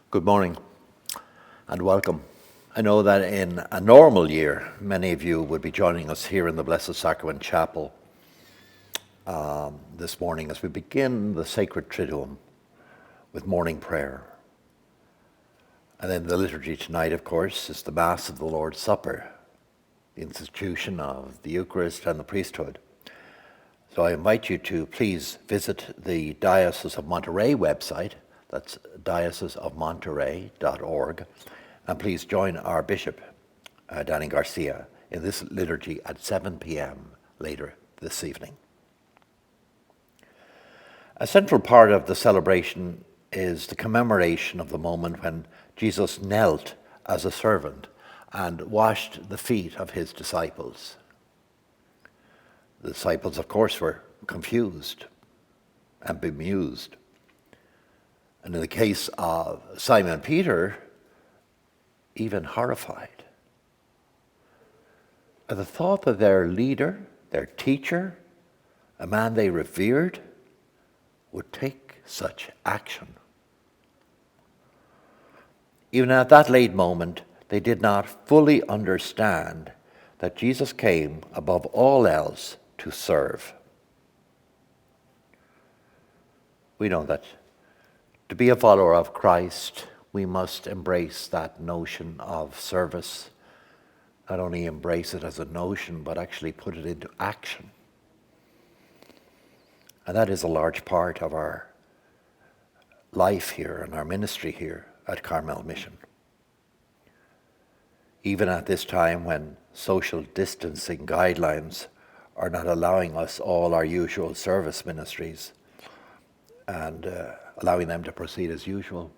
Good morning and welcome. I know that in a normal year, many of you would be joining us here in the Blessed Sacrament Chapel this morning as we begin the Sacred Triduum with morning prayer. And then the liturgy tonight, of course, is the Mass of the Lord's Supper, the institution of the Eucharist and the priesthood. So I invite you to please visit the Diocese of Monterey website. That's dioceseofmonterey.org. And please join our Bishop, Danny Garcia, in this liturgy at 7 p.m. later this evening. A central part of the celebration is the commemoration of the moment when Jesus knelt as a servant and washed the feet of his disciples. The disciples, of course, were confused and bemused. And in the case of Simon Peter, even horrified at the thought that their leader, their teacher, a man they revered, would take such action. Even at that late moment, they did not fully understand that Jesus came above all else to serve. We know that to be a follower of Christ, we must embrace that notion of service. Not only embrace it as a notion, but actually put it into action. And that is a large part of our life here and our ministry here at Carmel Mission. Even at this time when social distancing guidelines are not allowing us all our usual service ministries and allowing them to proceed as usual.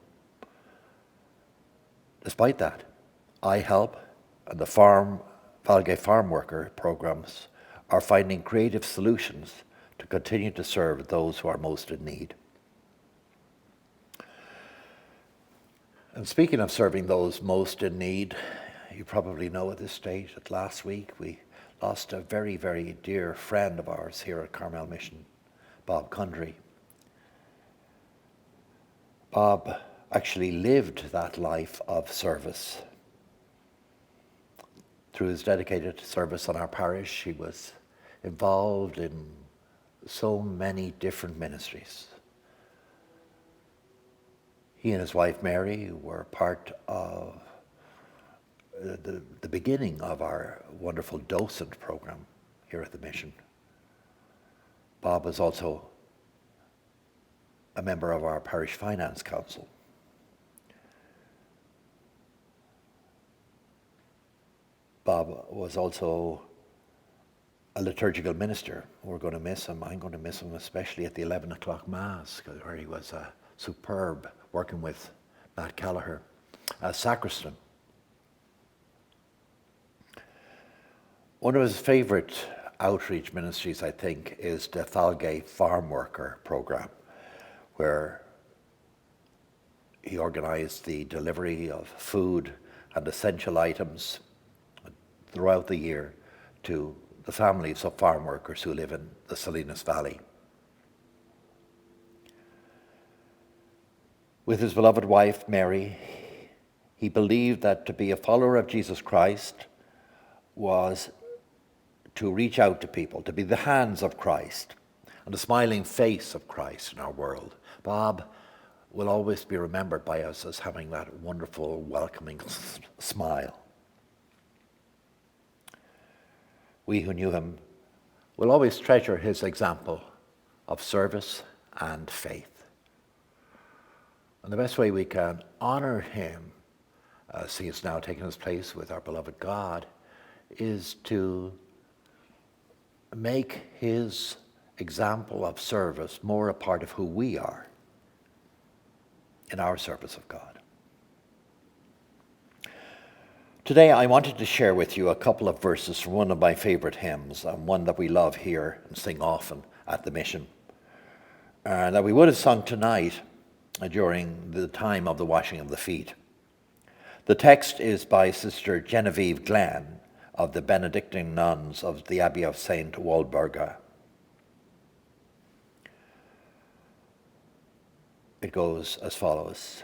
Despite that, iHelp and the Valgay farm worker programs are finding creative solutions to continue to serve those who are most in need. And speaking of serving those most in need, you probably know at this stage that last week we lost a very, very dear friend of ours here at Carmel Mission, Bob Cundry. Bob actually lived that life of service. Through his dedicated service on our parish, he was involved in so many different ministries. He and his wife Mary were part of the beginning of our wonderful docent program here at the mission. Bob was also a member of our parish finance council. Bob was also a liturgical minister. We're going to miss him. I'm going to miss him, especially at the 11 o'clock Mass, where he was superb, working with Matt Callagher as sacristan. One of his favorite outreach ministries, I think, is the Valgay farm worker program, where he organized the delivery of food and essential items throughout the year to the families of farm workers who live in the Salinas Valley. With his beloved wife, Mary, he believed that to be a follower of Jesus Christ was to reach out to people, to be the hands of Christ and the smiling face of Christ in our world. Bob will always be remembered by us as having that wonderful, welcoming smile. We who knew him will always treasure his example of service and faith. And the best way we can honor him, as he has now taken his place with our beloved God, is to make his example of service more a part of who we are in our service of God. Today I wanted to share with you a couple of verses from one of my favorite hymns, and one that we love here and sing often at the mission, and that we would have sung tonight during the time of the washing of the feet. The text is by Sister Genevieve Glenn of the Benedictine nuns of the Abbey of St. Walburga. It goes as follows.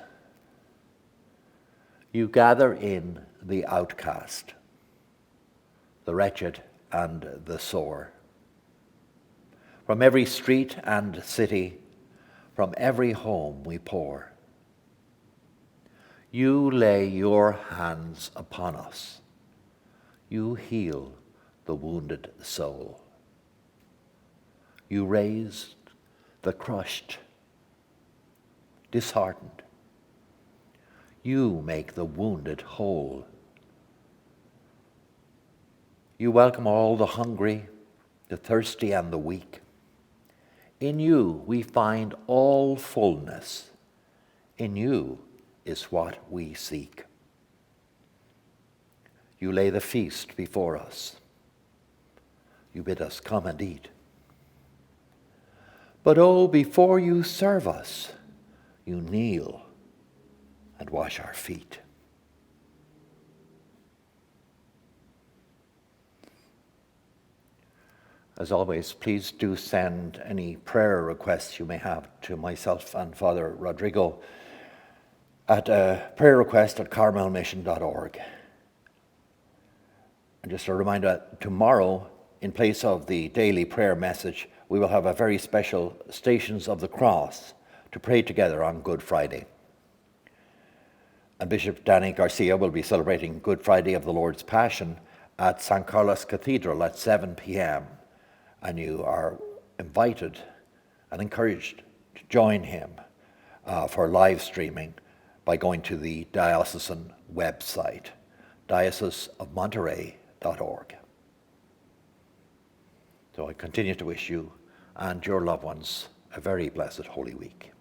You gather in the outcast, the wretched and the sore. From every street and city, from every home we pour. You lay your hands upon us. You heal the wounded soul. You raise the crushed, disheartened. You make the wounded whole. You welcome all the hungry, the thirsty, and the weak. In you we find all fullness. In you is what we seek. You lay the feast before us. You bid us come and eat. But oh, before you serve us, you kneel and wash our feet. As always, please do send any prayer requests you may have to myself and Father Rodrigo at prayerrequest@carmelmission.org. And just a reminder, tomorrow, in place of the daily prayer message, we will have a very special Stations of the Cross to pray together on Good Friday. And Bishop Danny Garcia will be celebrating Good Friday of the Lord's Passion at St. Carlos Cathedral at 7 p.m. And you are invited and encouraged to join him for live streaming by going to the diocesan website, dioceseofmonterey.org. So I continue to wish you and your loved ones a very blessed Holy Week.